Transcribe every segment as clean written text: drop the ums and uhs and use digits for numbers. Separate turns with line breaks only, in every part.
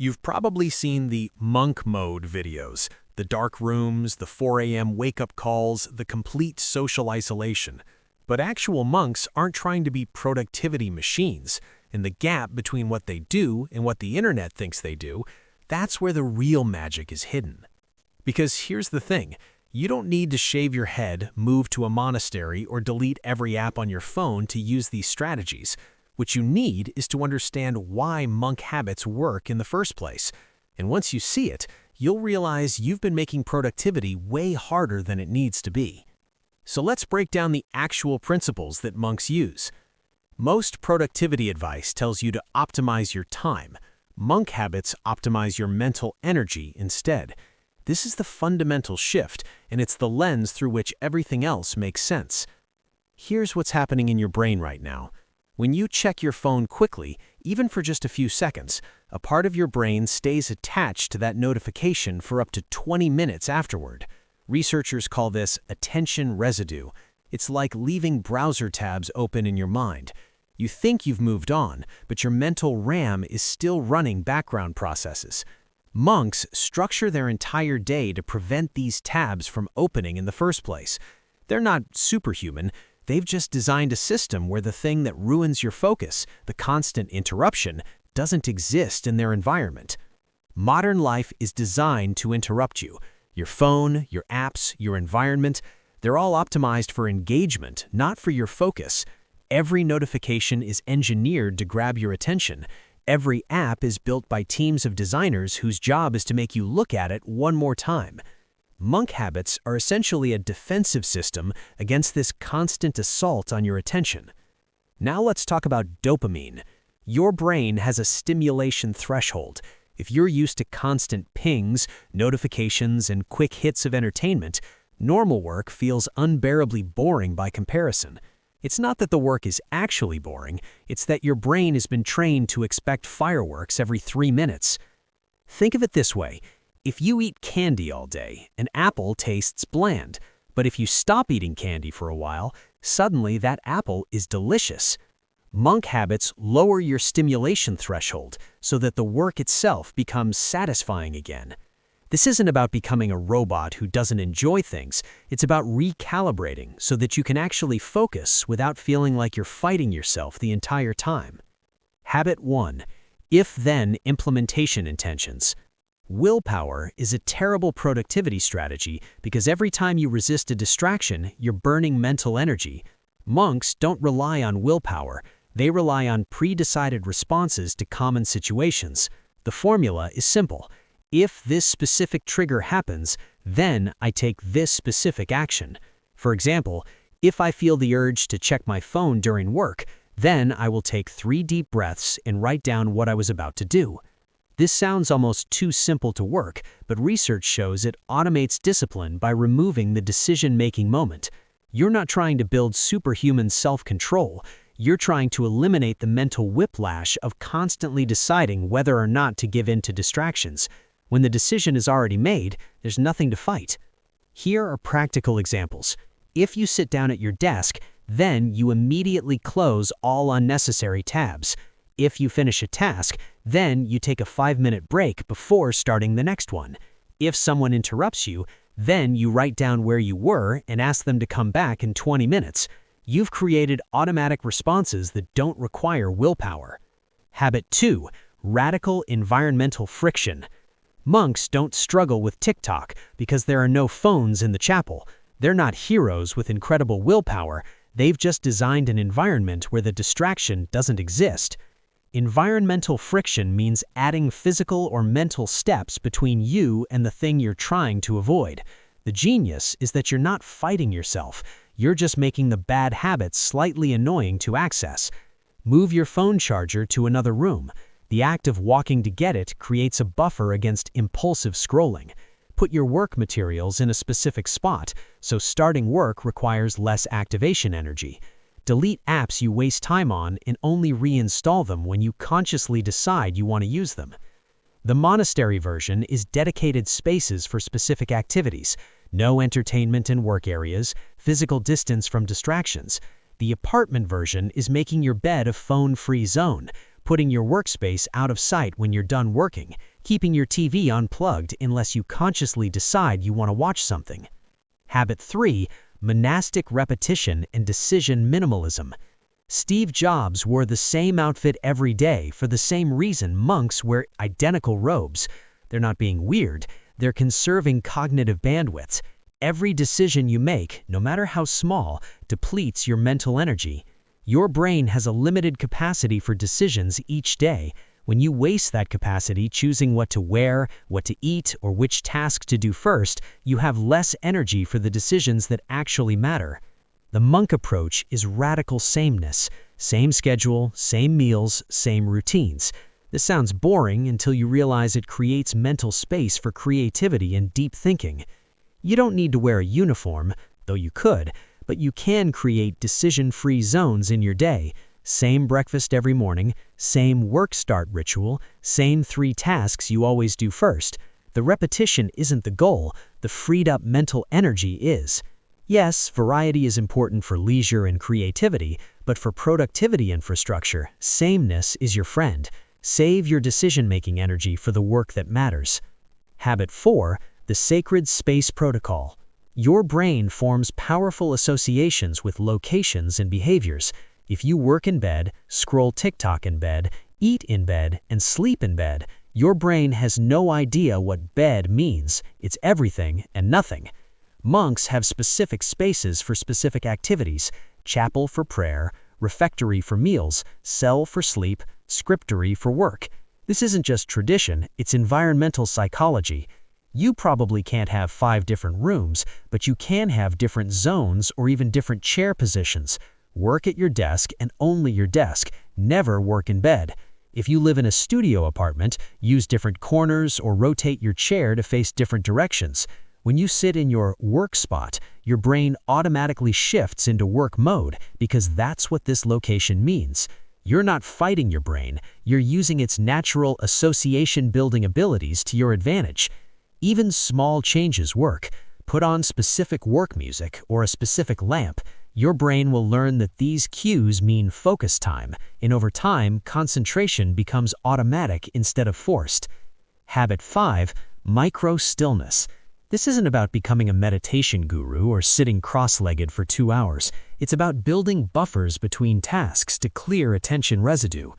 You've probably seen the monk mode videos, the dark rooms, the 4 a.m. wake-up calls, the complete social isolation. But actual monks aren't trying to be productivity machines, and the gap between what they do and what the internet thinks they do, that's where the real magic is hidden. Because here's the thing, you don't need to shave your head, move to a monastery, or delete every app on your phone to use these strategies. What you need is to understand why monk habits work in the first place. And once you see it, you'll realize you've been making productivity way harder than it needs to be. So let's break down the actual principles that monks use. Most productivity advice tells you to optimize your time. Monk habits optimize your mental energy instead. This is the fundamental shift, and it's the lens through which everything else makes sense. Here's what's happening in your brain right now. When you check your phone quickly, even for just a few seconds, a part of your brain stays attached to that notification for up to 20 minutes afterward. Researchers call this attention residue. It's like leaving browser tabs open in your mind. You think you've moved on, but your mental RAM is still running background processes. Monks structure their entire day to prevent these tabs from opening in the first place. They're not superhuman. They've just designed a system where the thing that ruins your focus, the constant interruption, doesn't exist in their environment. Modern life is designed to interrupt you. Your phone, your apps, your environment, they're all optimized for engagement, not for your focus. Every notification is engineered to grab your attention. Every app is built by teams of designers whose job is to make you look at it one more time. Monk habits are essentially a defensive system against this constant assault on your attention. Now let's talk about dopamine. Your brain has a stimulation threshold. If you're used to constant pings, notifications, and quick hits of entertainment, normal work feels unbearably boring by comparison. It's not that the work is actually boring, it's that your brain has been trained to expect fireworks every 3 minutes. Think of it this way. If you eat candy all day, an apple tastes bland. But if you stop eating candy for a while, suddenly that apple is delicious. Monk habits lower your stimulation threshold so that the work itself becomes satisfying again. This isn't about becoming a robot who doesn't enjoy things. It's about recalibrating so that you can actually focus without feeling like you're fighting yourself the entire time. Habit 1. If-then implementation intentions. Willpower is a terrible productivity strategy because every time you resist a distraction, you're burning mental energy. Monks don't rely on willpower. They rely on pre-decided responses to common situations. The formula is simple. If this specific trigger happens, then I take this specific action. For example, if I feel the urge to check my phone during work, then I will take 3 deep breaths and write down what I was about to do. This sounds almost too simple to work, but research shows it automates discipline by removing the decision-making moment. You're not trying to build superhuman self-control. You're trying to eliminate the mental whiplash of constantly deciding whether or not to give in to distractions. When the decision is already made, there's nothing to fight. Here are practical examples. If you sit down at your desk, then you immediately close all unnecessary tabs. If you finish a task, then you take a 5-minute break before starting the next one. If someone interrupts you, then you write down where you were and ask them to come back in 20 minutes. You've created automatic responses that don't require willpower. Habit 2. Radical environmental friction. Monks don't struggle with TikTok because there are no phones in the chapel. They're not heroes with incredible willpower. They've just designed an environment where the distraction doesn't exist. Environmental friction means adding physical or mental steps between you and the thing you're trying to avoid. The genius is that you're not fighting yourself. You're just making the bad habits slightly annoying to access. Move your phone charger to another room. The act of walking to get it creates a buffer against impulsive scrolling. Put your work materials in a specific spot, so starting work requires less activation energy. Delete apps you waste time on and only reinstall them when you consciously decide you want to use them. The monastery version is dedicated spaces for specific activities, no entertainment in work areas, physical distance from distractions. The apartment version is making your bed a phone-free zone, putting your workspace out of sight when you're done working,
keeping your TV unplugged unless you consciously decide you want to watch something. Habit 3. Monastic repetition and decision minimalism. Steve Jobs wore the same outfit every day for the same reason monks wear identical robes. They're not being weird, they're conserving cognitive bandwidths. Every decision you make, no matter how small, depletes your mental energy. Your brain has a limited capacity for decisions each day. When you waste that capacity choosing what to wear, what to eat, or which task to do first, you have less energy for the decisions that actually matter. The monk approach is radical sameness. Same schedule, same meals, same routines. This sounds boring until you realize it creates mental space for creativity and deep thinking. You don't need to wear a uniform, though you could, but you can create decision-free zones in your day. Same breakfast every morning, same work start ritual, same 3 tasks you always do first. The repetition isn't the goal, the freed-up mental energy is. Yes, variety is important for leisure and creativity, but for productivity infrastructure, sameness is your friend. Save your decision-making energy for the work that matters. Habit 4. The Sacred Space Protocol. Your brain forms powerful associations with locations and behaviors. If you work in bed, scroll TikTok in bed, eat in bed, and sleep in bed, your brain has no idea what bed means. It's everything and nothing. Monks have specific spaces for specific activities: chapel for prayer, refectory for meals, cell for sleep, scriptory for work. This isn't just tradition, it's environmental psychology. You probably can't have 5 different rooms, but you can have different zones or even different chair positions. Work at your desk and only your desk. Never work in bed. If you live in a studio apartment, use different corners or rotate your chair to face different directions. When you sit in your work spot, your brain automatically shifts into work mode because that's what this location means. You're not fighting your brain, you're using its natural association-building abilities to your advantage. Even small changes work. Put on specific work music or a specific lamp. Your brain will learn that these cues mean focus time, and over time, concentration becomes automatic instead of forced. Habit 5. Micro-stillness. This isn't about becoming a meditation guru or sitting cross-legged for 2 hours. It's about building buffers between tasks to clear attention residue.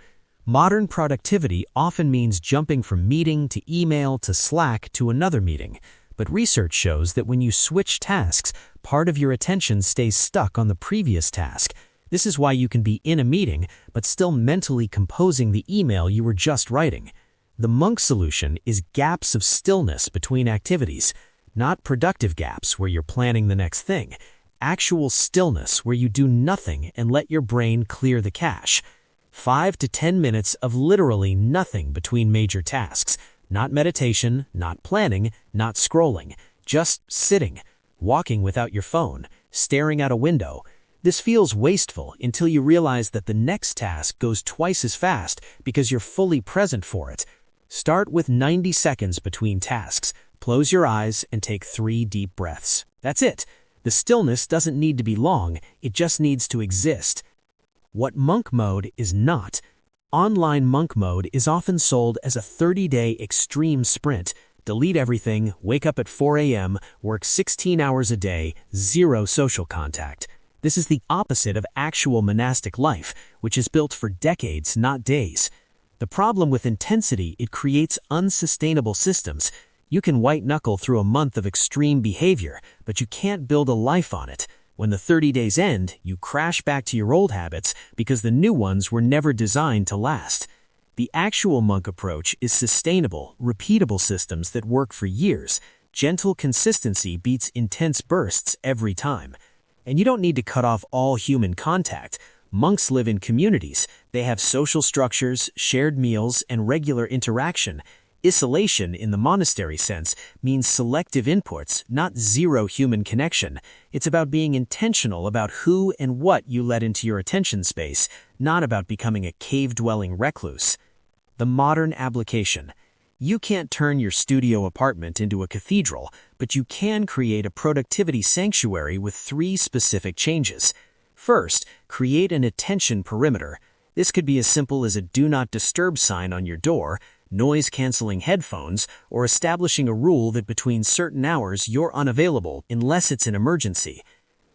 Modern productivity often means jumping from meeting to email to Slack to another meeting. But research shows that when you switch tasks, part of your attention stays stuck on the previous task. This is why you can be in a meeting, but still mentally composing the email you were just writing. The monk solution is gaps of stillness between activities. Not productive gaps where you're planning the next thing. Actual stillness where you do nothing and let your brain clear the cache. 5 to 10 minutes of literally nothing between major tasks. Not meditation, not planning, not scrolling. Just sitting, walking without your phone, staring out a window. This feels wasteful until you realize that the next task goes twice as fast because you're fully present for it. Start with 90 seconds between tasks. Close your eyes and take 3 deep breaths. That's it. The stillness doesn't need to be long, it just needs to exist. What monk mode is not. Online monk mode is often sold as a 30-day extreme sprint. Delete everything, wake up at 4 a.m., work 16 hours a day, 0 social contact. This is the opposite of actual monastic life, which is built for decades, not days. The problem with intensity, it creates unsustainable systems. You can white-knuckle through a month of extreme behavior, but you can't build a life on it. When the 30 days end, you crash back to your old habits because the new ones were never designed to last. The actual monk approach is sustainable, repeatable systems that work for years. Gentle consistency beats intense bursts every time. And you don't need to cut off all human contact. Monks live in communities. They have social structures, shared meals, and regular interaction. Isolation, in the monastery sense, means selective inputs, not zero human connection. It's about being intentional about who and what you let into your attention space, not about becoming a cave-dwelling recluse. The modern application. You can't turn your studio apartment into a cathedral, but you can create a productivity sanctuary with 3 specific changes. First, create an attention perimeter. This could be as simple as a do not disturb sign on your door. noise-canceling headphones, or establishing a rule that between certain hours you're unavailable unless it's an emergency.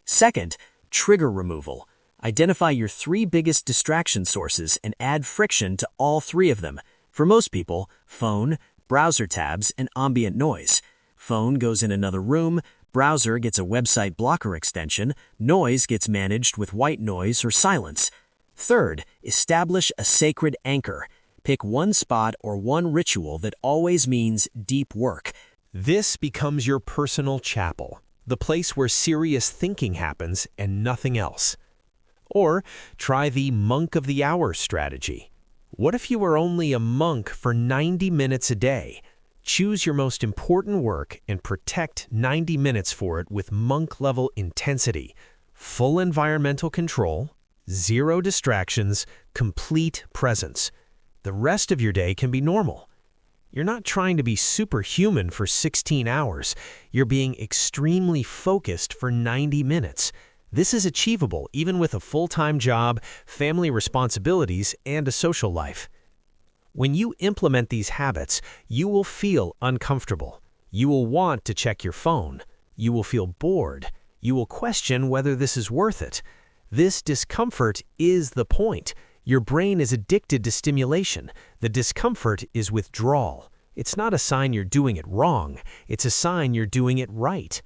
Second, trigger removal. Identify your 3 biggest distraction sources and add friction to all 3 of them. For most people, phone, browser tabs, and ambient noise. Phone goes in another room, browser gets a website blocker extension, noise gets managed with white noise or silence. Third, establish a sacred anchor. Pick one spot or one ritual that always means deep work.
This becomes your personal chapel, the place where serious thinking happens and nothing else. Or try the monk of the hour strategy. What if you were only a monk for 90 minutes a day? Choose your most important work and protect 90 minutes for it with monk-level intensity, full environmental control, 0 distractions, complete presence. The rest of your day can be normal. You're not trying to be superhuman for 16 hours. You're being extremely focused for 90 minutes. This is achievable even with a full-time job, family responsibilities, and a social life. When you implement these habits, you will feel uncomfortable. You will want to check your phone. You will feel bored. You will question whether this is worth it. This discomfort is the point. Your brain is addicted to stimulation. The discomfort is withdrawal. It's not a sign you're doing it wrong. It's a sign you're doing it right.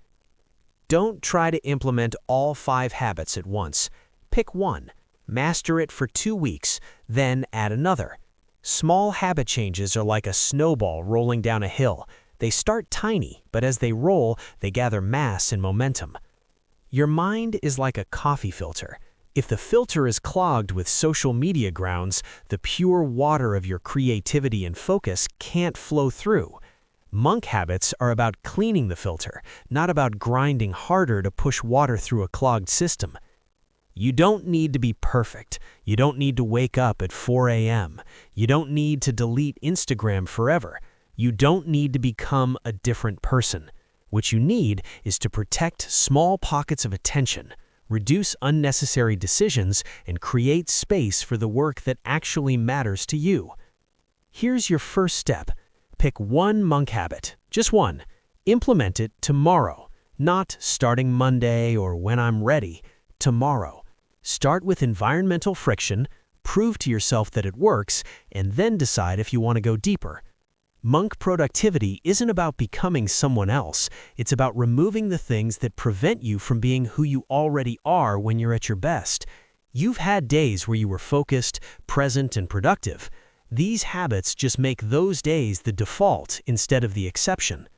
Don't try to implement all 5 habits at once. Pick one, master it for 2 weeks, then add another. Small habit changes are like a snowball rolling down a hill. They start tiny, but as they roll, they gather mass and momentum. Your mind is like a coffee filter. If the filter is clogged with social media grounds, the pure water of your creativity and focus can't flow through. Monk habits are about cleaning the filter, not about grinding harder to push water through a clogged system. You don't need to be perfect. You don't need to wake up at 4 a.m. You don't need to delete Instagram forever. You don't need to become a different person. What you need is to protect small pockets of attention, reduce unnecessary decisions, and create space for the work that actually matters to you. Here's your first step. Pick one monk habit, just one. Implement it tomorrow, not starting Monday or when I'm ready. Tomorrow. Start with environmental friction, prove to yourself that it works, and then decide if you want to go deeper. Monk productivity isn't about becoming someone else. It's about removing the things that prevent you from being who you already are when you're at your best. You've had days where you were focused, present, and productive. These habits just make those days the default instead of the exception.